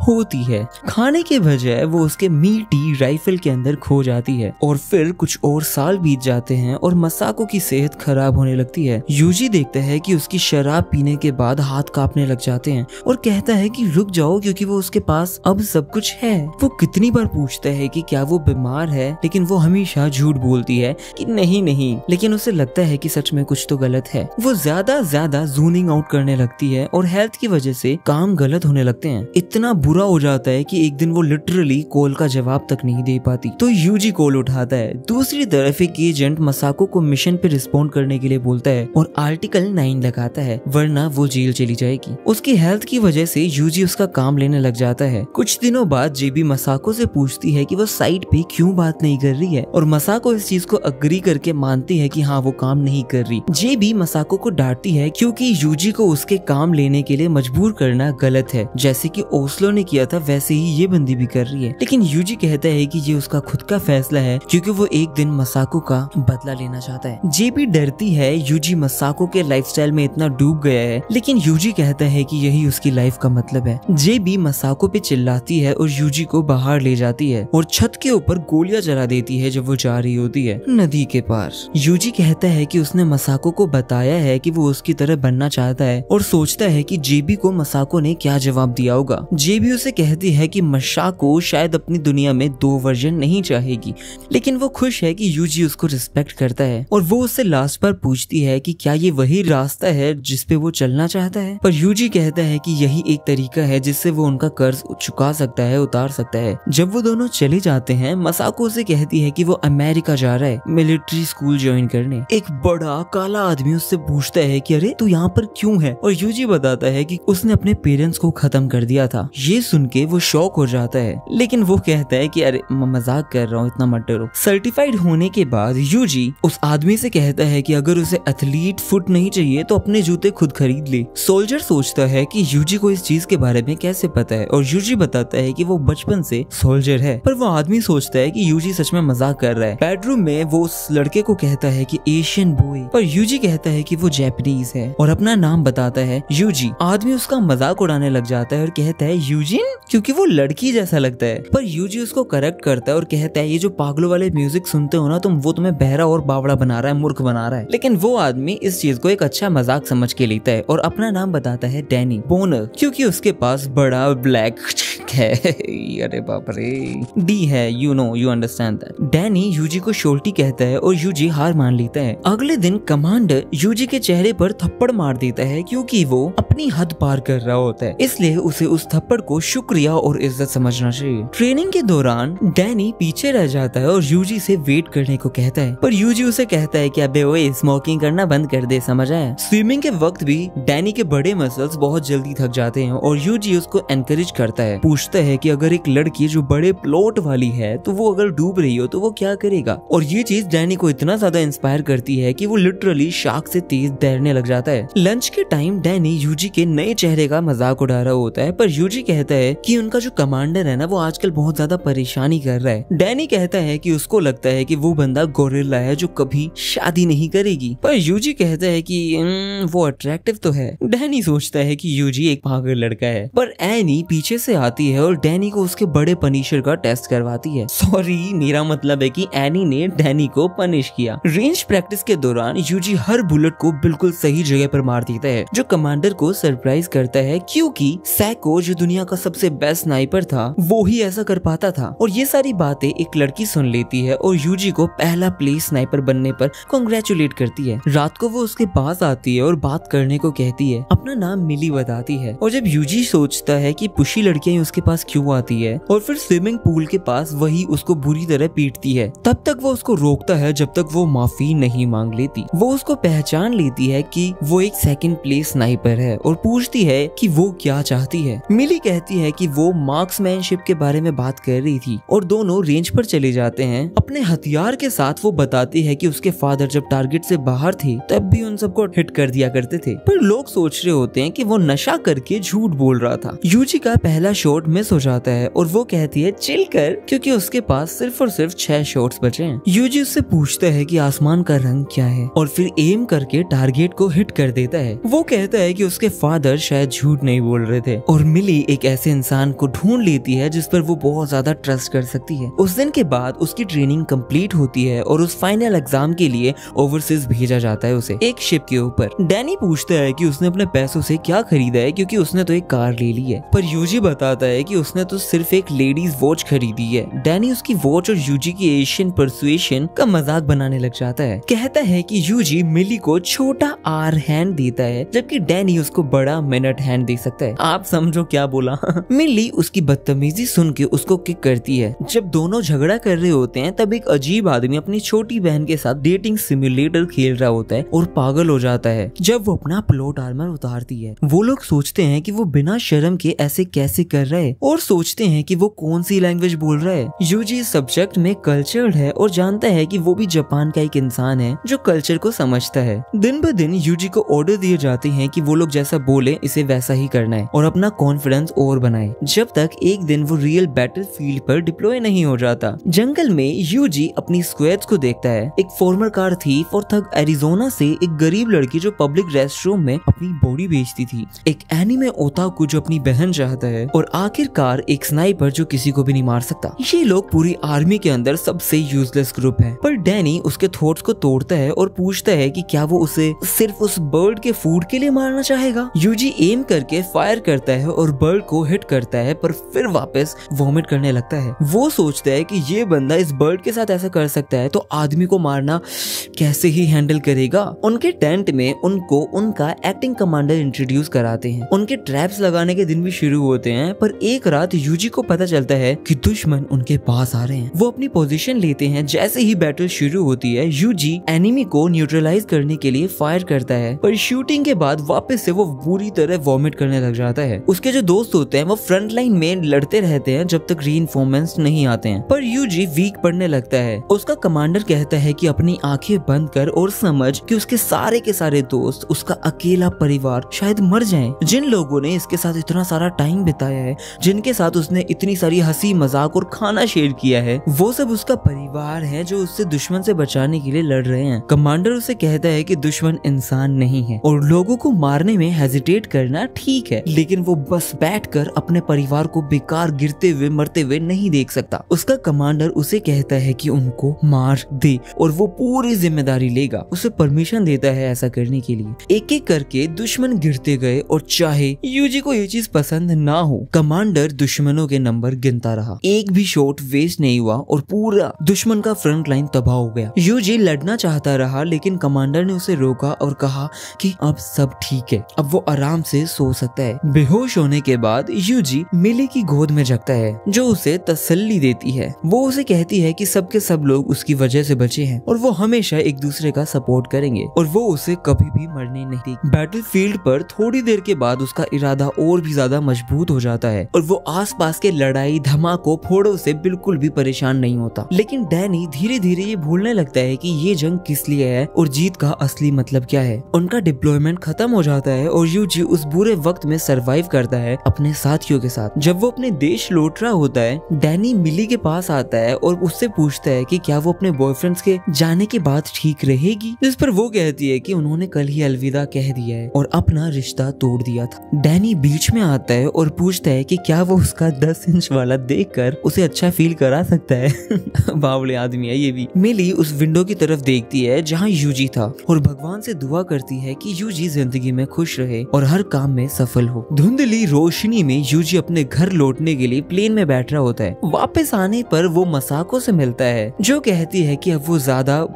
होती है। खाने के बजाय वो उसके मीटी राइफल के अंदर खो जाती है और फिर कुछ और साल बीत जाते हैं और मसाको की सेहत खराब होने लगती है। यूजी देखता है कि उसकी शराब पीने के बाद हाथ कांपने लग जाते हैं और कहता है कि रुक जाओ क्योंकि वो उसके पास अब सब कुछ है। वो कितनी बार पूछता है कि क्या वो बीमार है, लेकिन वो हमेशा झूठ बोलती है कि नहीं नहीं, लेकिन उसे लगता है कि सच में कुछ तो गलत है। वो ज्यादा जूनिंग आउट करने लगती है और हेल्थ की वजह से काम गलत होने लगते हैं। इतना बुरा हो जाता है कि एक दिन वो लिटरली कॉल का जवाब तक नहीं दे पाती, तो यूजी कॉल उठाता है। दूसरी तरफ एक एजेंट मसाको को मिशन पे रिस्पॉन्ड करने के लिए बोलता है और आर्टिकल 9 लगाता है, वरना वो जेल चली जाएगी। उसकी हेल्थ की वजह से यूजी उसका काम लेने लग जाता है। कुछ दिनों बाद जेबी मसाको से पूछती है कि वो साइट पे क्यों बात नहीं कर रही है और मसाको इस चीज को अग्री करके मानती है कि हाँ वो काम नहीं कर रही। जेबी मसाको को डांटती है क्योंकि यूजी को उसके काम लेने के लिए मजबूर करना गलत है। जैसे कि ओस्लो ने किया था वैसे ही ये बंदी भी कर रही है। लेकिन यूजी कहता है कि ये उसका खुद का फैसला है क्योंकि वो एक दिन मसाको का बदला लेना चाहता है। जेबी डरती है यूजी मसाको के लाइफस्टाइल में इतना डूब गया है, लेकिन यूजी कहता है कि यही उसकी लाइफ का मतलब है। जेबी मसाको पे चिल्लाती है और यूजी को बाहर ले जाती है और छत के ऊपर गोलियां जला देती है जब वो जा रही होती है नदी के पार। यूजी कहता है कि उसने मसाको को बताया है कि वो उसकी तरह बनना चाहता है और सोचता है कि जेबी को मसाको ने क्या जवाब दिया होगा। जेबी उसे कहती है कि मसाको शायद अपनी दुनिया में 2 वर्जन नहीं चाहेगी, लेकिन वो खुश है कि यूजी उसको रिस्पेक्ट करता है और वो उससे लास्ट पर पूछती है कि क्या ये वही रास्ता है जिस पे वो चलना चाहता है। पर यूजी कहता है कि यही एक तरीका है जिससे वो उनका कर्ज चुका सकता है, उतार सकता है। जब वो दोनों चले जाते हैं, मसाको उसे कहती है कि वो अमेरिका जा रहा है मिलिट्री स्कूल ज्वाइन करने। एक बड़ा काला आदमी उससे पूछता है कि अरे तू यहाँ पर क्यों है, और यूजी बताता है कि उसने अपने पेरेंट्स को खत्म कर दिया था। ये सुन के वो शॉक हो जाता है, लेकिन वो कहता है कि अरे मजाक कर रहा हूँ, इतना मत डरो। सर्टिफाइड होने के बाद यूजी उस आदमी से कहता है कि अगर उसे एथलीट फुट नहीं चाहिए तो अपने जूते खुद खरीद ले। सोल्जर सोचता है कि यूजी को इस चीज के बारे में कैसे पता है और यूजी बताता है कि वो बचपन से सोल्जर है। पर वो आदमी सोचता है कि यूजी सच में मजाक कर रहा है। बेडरूम में वो उस लड़के को कहता है कि एशियन बॉय, पर यूजी कहता है कि वो जापानीज है और अपना नाम बताता है यूजी। आदमी उसका मजाक उड़ाने लग जाता है और कहता है यूजिन, क्योंकि वो लड़की जैसा लगता है। पर यूजी उसको करेक्ट करता है और कहता है ये जो पागलों वाले म्यूजिक सुनते हो ना तुम, वो तुम्हें बहरा और बावड़ा बना रहा है, मूर्ख बना रहा है। लेकिन वो आदमी इस चीज को एक अच्छा मजाक समझ के लेता है और अपना नाम बताता है डैनी बोनर, क्योंकि उसके पास बड़ा ब्लैक है। अरे बाप रे, डी है, यू अंडरस्टैंड दैट। डैनी यूजी को शोल्टी कहता है और यूजी हार मान लेता है। अगले दिन कमांडर यूजी के चेहरे पर थप्पड़ मार देता है क्योंकि वो अपनी हद पार कर रहा होता है, इसलिए उसे उस थप्पड़ को शुक्रिया और इज्जत समझना चाहिए। ट्रेनिंग के दौरान डैनी पीछे रह जाता है और यूजी से वेट करने को कहता है, पर यूजी उसे कहता है कि अबे ओए स्मोकिंग करना बंद कर दे, समझ आया। स्विमिंग के वक्त भी डैनी के बड़े मसल्स बहुत जल्दी थक जाते हैं और यूजी उसको एनकरेज करता है। पूछता है कि अगर एक लड़की जो बड़े प्लॉट वाली है तो वो अगर डूब रही हो तो वो क्या करेगा, और ये चीज डैनी को इतना ज्यादा इंस्पायर करती है कि वो लिटरली शार्क से तेज तैरने लग जाता है। लंच के टाइम डैनी यूजी के नए चेहरे का मजाक उड़ा रहा होता है, पर यूजी कहता है कि उनका जो कमांडर है ना वो आजकल बहुत ज्यादा परेशानी कर रहा है। डैनी कहता है कि उसको लगता है कि वो बंदा गोरिल्ला है जो कभी शादी नहीं करेगी, पर यूजी कहता है कि वो अट्रैक्टिव तो है। डैनी सोचता है कि यूजी एक पागल लड़का है, पर एनी पीछे से आती है और डैनी को उसके बड़े पनिशर का टेस्ट करवाती है। सॉरी, मेरा मतलब है कि एनी ने डैनी को पनिश किया। रेंज प्रैक्टिस के दौरान यूजी हर बुलेट को बिल्कुल सही जगह पर मार देता है, जो कमांडर को सरप्राइज करता है क्योंकि सैको जो दुनिया का सबसे बेस्ट स्नाइपर था वो ही ऐसा कर पाता था। और ये सारी बातें एक लड़की सुन लेती है और यूजी को पहला प्लेस स्नाइपर बनने पर कांग्रेचुलेट करती है। रात को वो उसके पास आती है और बात करने को कहती है, अपना नाम मिली बताती है। और जब यूजी सोचता है कि पुशी लड़कियां उसके पास क्यों आती है और फिर स्विमिंग पूल के पास वही उसको बुरी तरह पीटती है, तब तक वो उसको रोकता है जब तक वो माफी नहीं मांग लेती। वो उसको पहचान लेती है कि वो एक सेकंड प्लेस स्नाइपर है और पूछती है कि वो क्या चाहती है। मिली कहती है कि वो मार्क्समैनशिप के बारे में बात कर रही थी और दोनों रेंज पर चले जाते हैं। अपने हथियार के साथ वो बताती है कि उसके फादर जब टारगेट से बाहर थे तब भी उन सबको हिट कर दिया करते थे, पर लोग सोच रहे होते हैं कि वो नशा करके झूठ बोल रहा था। यूजी का पहला शॉट शॉट मिस हो जाता है और वो कहती है चिल कर, क्योंकि उसके पास सिर्फ और सिर्फ 6 शॉट्स बचे हैं। यूजी उससे पूछता है कि आसमान का रंग क्या है और फिर एम करके टारगेट को हिट कर देता है। वो कहता है कि उसके फादर शायद झूठ नहीं बोल रहे थे और मिली एक ऐसे इंसान को ढूंढ लेती है जिस पर वो बहुत ज्यादा ट्रस्ट कर सकती है। उस दिन के बाद उसकी ट्रेनिंग कंप्लीट होती है और उस फाइनल एग्जाम के लिए ओवरसीज भेजा जाता है उसे एक शिप के ऊपर। डैनी पूछता है कि उसने अपने पैसों से क्या खरीदा है, क्योंकि उसने तो एक कार ले ली है, पर यूजी बताता है कि उसने तो सिर्फ एक लेडीज वॉच खरीदी है। डैनी उसकी वॉच और यूजी की एशियन परसुएशन का मजाक बनाने लग जाता है। कहता है कि यूजी मिली को छोटा आर हैंड देता है जबकि डैनी उसको बड़ा मिनट हैंड दे सकता है। आप समझो क्या बोला। मिली उसकी बदतमीजी सुन के उसको किक करती है। जब दोनों झगड़ा कर रहे होते हैं तब एक अजीब आदमी अपनी छोटी बहन के साथ डेटिंग सिमुलेटर खेल रहा होता है और पागल हो जाता है। जब वो अपना प्लॉट आर्मर उतारती है, वो लोग सोचते हैं कि वो बिना शर्म के ऐसे कैसे कर रहा है और सोचते हैं कि वो कौन सी लैंग्वेज बोल रहा है। यूजी इस सब्जेक्ट में कल्चर्ड है और जानता है कि वो भी जापान का एक इंसान है जो कल्चर को समझता है। दिन ब दिन यूजी को ऑर्डर दिए जाते हैं कि वो लोग जैसा बोले इसे वैसा ही करना है और अपना कॉन्फिडेंस और बनाए, जब तक एक दिन वो रियल बैटल फील्ड पर डिप्लॉय नहीं हो जाता। जंगल में यूजी अपनी स्क्वाड्स को देखता है। एक फॉर्मर कार थीफ और थग एरिजोना से एक गरीब लड़की जो पब्लिक रेस्टरूम में अपनी बॉडी बेचती थी, एक एनिमे ओताकू जो अपनी बहन चाहता है और आखिरकार एक स्नाइपर जो किसी को भी नहीं मार सकता। ये लोग पूरी आर्मी के अंदर सबसे यूजलेस ग्रुप है। पर डैनी उसके थॉट्स को तोड़ता है और पूछता है कि क्या वो उसे सिर्फ उस बर्ड के फूड के लिए मारना चाहेगा। यूजी एम करके फायर करता है और बर्ड को हिट करता है पर फिर वापस वॉमिट करने लगता है। वो सोचता है कि ये बंदा इस बर्ड के साथ ऐसा कर सकता है तो आदमी को मारना कैसे ही हैंडल करेगा। उनके टेंट में उनको उनका एक्टिंग कमांडर इंट्रोड्यूस कराते हैं। उनके ट्रैप्स लगाने के दिन भी शुरू होते हैं, पर एक रात यूजी को पता चलता है कि दुश्मन उनके पास आ रहे हैं। वो अपनी पोजीशन लेते हैं। जैसे ही बैटल शुरू होती है यूजी एनिमी को न्यूट्रलाइज करने के लिए फायर करता है, पर शूटिंग के बाद वापस से वो बुरी तरह वॉमिट करने लग जाता है। उसके जो दोस्त होते हैं वो फ्रंट लाइन में लड़ते रहते हैं जब तक रीइंफोर्समेंट्स नहीं आते हैं, पर यूजी वीक पड़ने लगता है। उसका कमांडर कहता है कि अपनी आंखें बंद कर और समझ कि उसके सारे के सारे दोस्त, उसका अकेला परिवार शायद मर जाएं। जिन लोगों ने इसके साथ इतना सारा टाइम बिताया है, जिनके साथ उसने इतनी सारी हंसी मजाक और खाना शेयर किया है, वो सब उसका परिवार है जो उससे दुश्मन से बचाने के लिए लड़ रहे हैं। कमांडर उसे कहता है कि दुश्मन इंसान नहीं है और लोगों को मारने में हेजिटेट करना ठीक है, लेकिन वो बस बैठकर अपने परिवार को बेकार गिरते हुए मरते हुए नहीं देख सकता। उसका कमांडर उसे कहता है कि उनको मार दे और वो पूरी जिम्मेदारी लेगा। उसे परमिशन देता है ऐसा करने के लिए। एक एक करके दुश्मन गिरते गए और चाहे यूजी को ये चीज पसंद ना हो, कमांडर दुश्मनों के नंबर गिनता रहा। एक भी शॉट वेस्ट नहीं हुआ और पूरा दुश्मन का फ्रंट लाइन तबाह हो गया। यूजी लड़ना चाहता रहा लेकिन कमांडर ने उसे रोका और कहा कि अब सब ठीक है, अब वो आराम से सो सकता है। बेहोश होने के बाद यूजी मिली की गोद में जगता है जो उसे तसल्ली देती है। वो उसे कहती है कि सबके सब लोग उसकी वजह से बचे हैं और वो हमेशा एक दूसरे का सपोर्ट करेंगे और वो उसे कभी भी मरने नहीं देगी। बैटलफील्ड पर थोड़ी देर के बाद उसका इरादा और भी ज्यादा मजबूत हो जाता है और वो आसपास के लड़ाई धमाकों फोड़ों से बिल्कुल भी परेशान नहीं होता। लेकिन डैनी धीरे धीरे ये भूलने लगता है कि ये जंग किस लिए है और जीत का असली मतलब क्या है। उनका डिप्लॉयमेंट खत्म हो जाता है और यूजी उस बुरे वक्त में सरवाइव करता है अपने साथियों के साथ। जब वो अपने देश लौट रहा होता है, डैनी मिली के पास आता है और उससे पूछता है कि क्या वो अपने बॉयफ्रेंड्स के जाने के बाद ठीक रहेगी, जिस पर वो कहती है कि उन्होंने कल ही अलविदा कह दिया है और अपना रिश्ता तोड़ दिया था। डैनी बीच में आता है और पूछता है कि क्या वो उसका 10 इंच वाला देखकर उसे अच्छा फील करा सकता है। बावले आदमी है ये भी। मिली उस विंडो की तरफ देखती है जहाँ यूजी था और भगवान से दुआ करती है कि यूजी जिंदगी में खुश रहे और हर काम में सफल हो। धुंधली रोशनी में यूजी अपने घर लौटने के लिए प्लेन में बैठ रहा होता है। वापस आने पर वो मसाको से मिलता है जो कहती है कि अब वो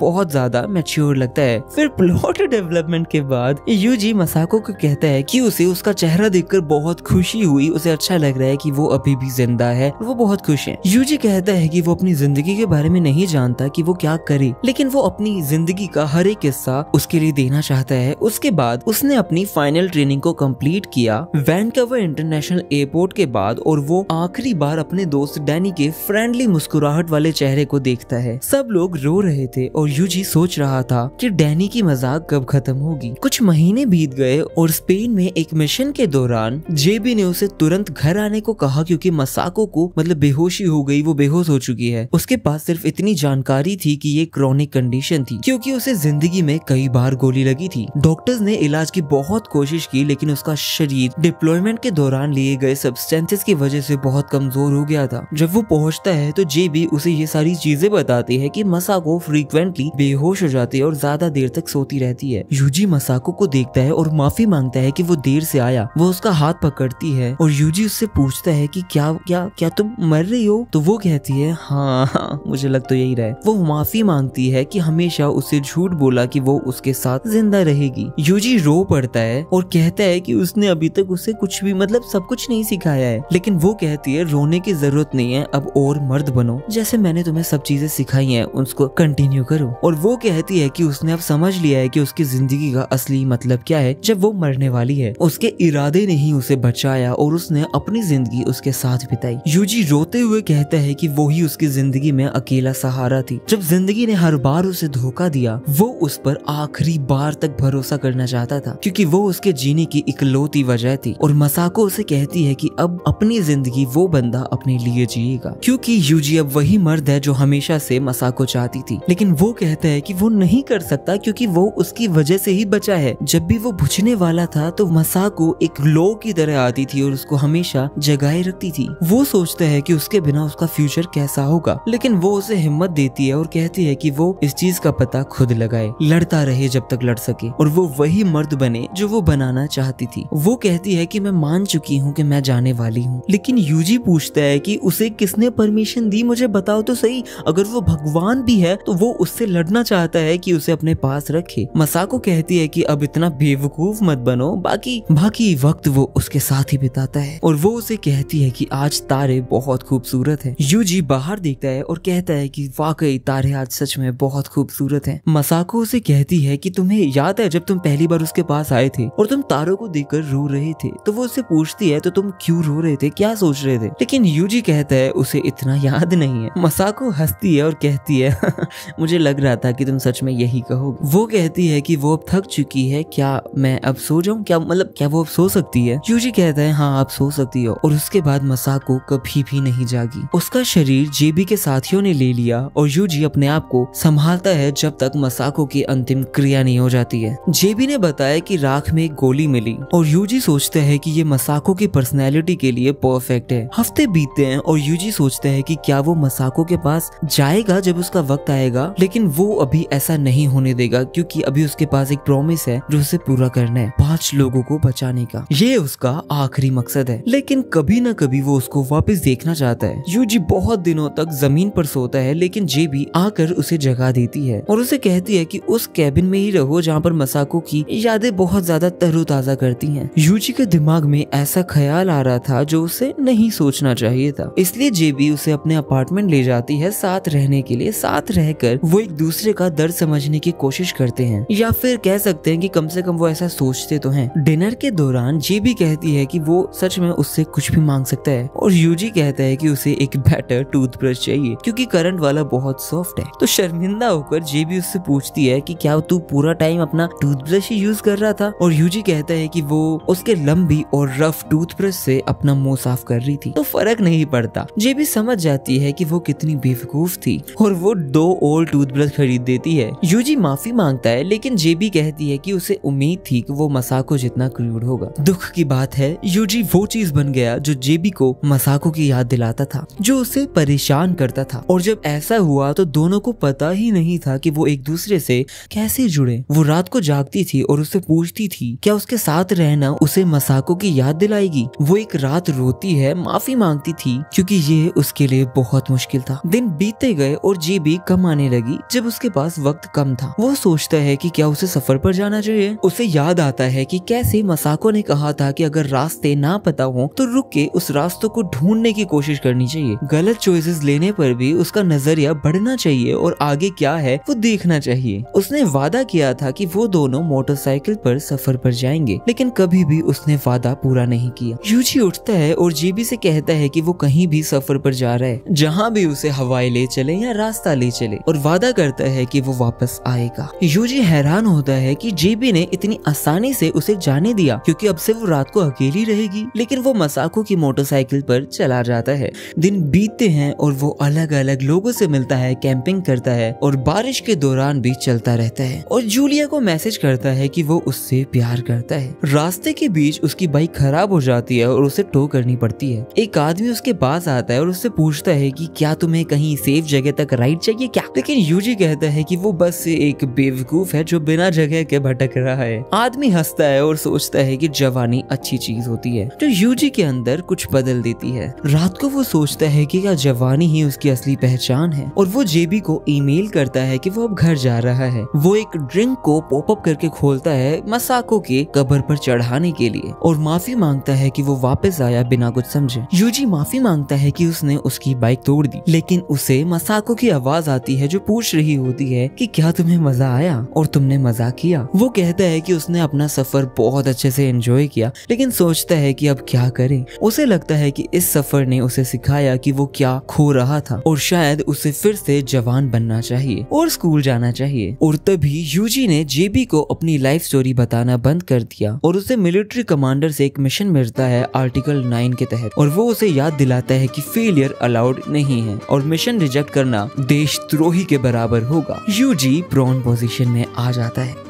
बहुत ज्यादा मैच्योर लगता है। फिर प्लॉट डेवलपमेंट के बाद यूजी मसाको को कहता है कि उसे उसका चेहरा देखकर बहुत खुशी हुई, उसे अच्छा लग रहा है कि वो अभी भी जिंदा है, वो बहुत खुश है। यूजी कहता है कि वो अपनी जिंदगी के बारे में नहीं जानता कि वो क्या करे, लेकिन वो अपनी जिंदगी का हर एक हिस्सा उसके लिए देना चाहता है। उसके बाद उसने अपनी फाइनल ट्रेनिंग को कंप्लीट किया वैनकूवर इंटरनेशनल एयरपोर्ट के बाद और वो आखिरी बार अपने दोस्त डैनी के फ्रेंडली मुस्कुराहट वाले चेहरे को देखता है। सब लोग रो रहे थे और यूजी सोच रहा था कि डैनी की मजाक कब खत्म होगी। कुछ महीने बीत गए और स्पेन में एक मिशन के दौरान जेबी ने उसे तुरंत घर घर आने को कहा क्योंकि मसाको को मतलब बेहोशी हो गई, वो बेहोश हो चुकी है। उसके पास सिर्फ इतनी जानकारी थी कि ये क्रॉनिक कंडीशन थी क्योंकि उसे जिंदगी में कई बार गोली लगी थी। डॉक्टर्स ने इलाज की बहुत कोशिश की लेकिन उसका शरीर डिप्लॉयमेंट के दौरान लिए गए सब्सटेंसेस की वजह से बहुत कमजोर हो गया था। जब वो पहुंचता है तो जेबी उसे ये सारी चीजें बताती है कि मसाको फ्रीक्वेंटली बेहोश हो जाती है और ज्यादा देर तक सोती रहती है। यूजी मसाको को देखता है और माफी मांगता है कि वो देर से आया। वो उसका हाथ पकड़ती है और यूजी उससे पूछता है कि क्या क्या क्या तुम मर रही हो? तो वो कहती है हाँ, मुझे लग तो यही रहा है। वो माफी मांगती है कि हमेशा उसे झूठ बोला कि वो उसके साथ जिंदा रहेगी। यूजी रो पड़ता है और कहता है कि उसने अभी तक उसे कुछ भी मतलब सब कुछ नहीं सिखाया है, लेकिन वो कहती है रोने की जरूरत नहीं है, अब और मर्द बनो, जैसे मैंने तुम्हें सब चीजें सिखाई हैं उसको कंटिन्यू करो। और वो कहती है कि उसने अब समझ लिया है कि उसकी जिंदगी का असली मतलब क्या है जब वो मरने वाली है। उसके इरादे ने ही उसे बचाया और उसने अपनी जिंदगी उसके साथ बिताई। यूजी रोते हुए कहता है कि वो ही उसकी जिंदगी में अकेला सहारा थी। जब जिंदगी ने हर बार उसे धोखा दिया, वो उस पर आखिरी बार तक भरोसा करना चाहता था क्योंकि वो उसके जीने की इकलौती वजह थी। और मसाको उसे कहती है कि अब अपनी जिंदगी वो बंदा अपने लिए जिएगा क्योंकि यूजी अब वही मर्द है जो हमेशा से मसाको चाहती थी। लेकिन वो कहता है कि वो नहीं कर सकता क्योंकि वो उसकी वजह से ही बचा है। जब भी वो बुझने वाला था तो मसाको एक लो की तरह आती थी और उसको हमेशा जगाए रखती थी। वो सोचता है कि उसके बिना उसका फ्यूचर कैसा होगा, लेकिन वो उसे हिम्मत देती है और कहती है कि वो इस चीज का पता खुद लगाए, लड़ता रहे जब तक लड़ सके और वो वही मर्द बने जो वो बनाना चाहती थी। वो कहती है कि मैं मान चुकी हूँ कि मैं जाने वाली हूँ। लेकिन यूजी पूछता है कि उसे किसने परमिशन दी, मुझे बताओ तो सही। अगर वो भगवान भी है तो वो उससे लड़ना चाहता है कि उसे अपने पास रखे। मसाको कहती है कि अब इतना बेवकूफ मत बनो, बाकी वक्त वो उसके साथ ही बिताता है। और वो उसे कहती है कि आज तारे बहुत खूबसूरत हैं। यूजी बाहर देखता है और कहता है कि वाकई तारे आज सच में बहुत खूबसूरत हैं। मसाको उसे कहती है कि तुम्हें याद है जब तुम पहली बार उसके पास आए थे और तुम तारों को देखकर रो रहे थे? तो वो उससे पूछती है तो तुम क्यों रो रहे थे, क्या सोच रहे थे? लेकिन यूजी कहता है उसे इतना याद नहीं है। मसाको हंसती है और कहती है मुझे लग रहा था कि तुम सच में यही कहोगे। वो कहती है कि वो अब थक चुकी है, क्या मैं अब सो जाऊं? क्या वो अब सो सकती है? यूजी कहता है हाँ आप सो सकती हो। और उसके बाद मसाको कभी भी नहीं जागी। उसका शरीर जेबी के साथियों ने ले लिया और यूजी अपने आप को संभालता है जब तक मसाको की अंतिम क्रिया नहीं हो जाती है। जेबी ने बताया कि राख में एक गोली मिली और यूजी सोचता है कि ये मसाको की पर्सनैलिटी के लिए परफेक्ट है। हफ्ते बीतते हैं और यूजी सोचता है कि क्या वो मसाको के पास जाएगा जब उसका वक्त आएगा, लेकिन वो अभी ऐसा नहीं होने देगा क्योंकि अभी उसके पास एक प्रॉमिस है जो उसे पूरा करना है, 5 लोगों को बचाने का। ये उसका आखिरी मकसद है, लेकिन कभी न कभी वो उसको वापस देखना चाहता है। यूजी बहुत दिनों तक जमीन पर सोता है लेकिन जेबी आकर उसे जगा देती है और उसे कहती है कि उस कैबिन में ही रहो जहाँ पर मसाको की यादें बहुत ज्यादा तरोताजा करती हैं। यूजी के दिमाग में ऐसा ख्याल आ रहा था जो उसे नहीं सोचना चाहिए था, इसलिए जेबी उसे अपने अपार्टमेंट ले जाती है साथ रहने के लिए। साथ रहकर वो एक दूसरे का दर्द समझने की कोशिश करते हैं, या फिर कह सकते हैं कि कम से कम वो ऐसा सोचते तो हैं। डिनर के दौरान जेबी कहती है कि वो सच में उससे कुछ भी मांग सकता है और यूजी कहता है कि उसे एक बेटर टूथब्रश चाहिए क्योंकि करंट वाला बहुत सॉफ्ट है। तो शर्मिंदा होकर जेबी उससे पूछती है कि क्या तू पूरा टाइम अपना टूथब्रश ही यूज कर रहा था? और यूजी कहता है कि वो उसके लंबी और रफ टूथब्रश से अपना मुंह साफ कर रही थी तो फर्क नहीं पड़ता। जेबी समझ जाती है कि वो कितनी बेवकूफ थी और वो 2 और टूथब्रश खरीद देती है। यूजी माफी मांगता है लेकिन जेबी कहती है कि उसे उम्मीद थी कि वो मसाको जितना क्रूड होगा। दुख की बात है यूजी वो चीज बन गया जो जेबी को मसाको की याद दिलाता था, जो उसे परेशान करता था। और जब ऐसा हुआ तो दोनों को पता ही नहीं था कि वो एक दूसरे से कैसे जुड़े। वो रात को जागती थी और उससे पूछती थी क्या उसके साथ रहना उसे मसाको की याद दिलाएगी। वो एक रात रोती है, माफी मांगती थी क्योंकि ये उसके लिए बहुत मुश्किल था। दिन बीतते गए और जेबी कम आने लगी जब उसके पास वक्त कम था। वो सोचता है कि क्या उसे सफर पर जाना चाहिए। उसे याद आता है कि कैसे मसाको ने कहा था कि अगर रास्ते ना पता हो तो रुक के उस रास्तों को ढूंढने की कोशिश करनी चाहिए। गलत चॉइसेस लेने पर भी उसका नजरिया बढ़ना चाहिए और आगे क्या है वो देखना चाहिए। उसने वादा किया था कि वो दोनों मोटरसाइकिल पर सफर पर जाएंगे, लेकिन कभी भी उसने वादा पूरा नहीं किया। यूजी उठता है और जेबी से कहता है कि वो कहीं भी सफर पर जा रहा है, जहाँ भी उसे हवाई ले चले या रास्ता ले चले, और वादा करता है कि वो वापस आएगा। यूजी हैरान होता है कि जेबी ने इतनी आसानी से उसे जाने दिया क्योंकि अब से वो रात को अकेली रहेगी। लेकिन वो मसाको की मोटरसाइकिल पर चला जाता है। दिन बीतते हैं और वो अलग अलग लोगों से मिलता है, कैंपिंग करता है और बारिश के दौरान भी चलता रहता है और जूलिया को मैसेज करता है कि वो उससे प्यार करता है। रास्ते के बीच उसकी बाइक खराब हो जाती है और उसे टो करनी पड़ती है। एक आदमी उसके पास आता है और उससे पूछता है कि क्या तुम्हें कहीं सेफ जगह तक राइड चाहिए क्या, लेकिन यूजी कहता है कि वो बस एक बेवकूफ है जो बिना जगह के भटक रहा है। आदमी हंसता है और सोचता है कि जवानी अच्छी चीज होती है जो यूजी के अंदर कुछ बदल देती है। रात को वो सोचता है कि क्या जवानी ही उसकी असली पहचान है और वो जेबी को ईमेल करता है कि वो अब घर जा रहा है। वो एक ड्रिंक को पॉप अप करके खोलता है मसाको के कब्र पर चढ़ाने के लिए और माफी मांगता है कि वो वापस आया बिना कुछ समझे। यूजी माफी मांगता है कि उसने उसकी बाइक तोड़ दी, लेकिन उसे मसाको की आवाज आती है जो पूछ रही होती है कि क्या तुम्हें मजा आया और तुमने मजा किया। वो कहता है कि उसने अपना सफर बहुत अच्छे से एंजॉय किया, लेकिन सोचता है कि अब क्या करे। उसे लगता है कि इस सफर ने उसे सिखाया कि वो क्या खो रहा था और शायद उसे फिर से जवान बनना चाहिए और स्कूल जाना चाहिए। और तभी यूजी ने जेबी को अपनी लाइफ स्टोरी बताना बंद कर दिया और उसे मिलिट्री कमांडर से एक मिशन मिलता है आर्टिकल 9 के तहत और वो उसे याद दिलाता है कि फेलियर अलाउड नहीं है और मिशन रिजेक्ट करना देशद्रोही के बराबर होगा। यूजी प्रॉन पोजीशन में आ जाता है।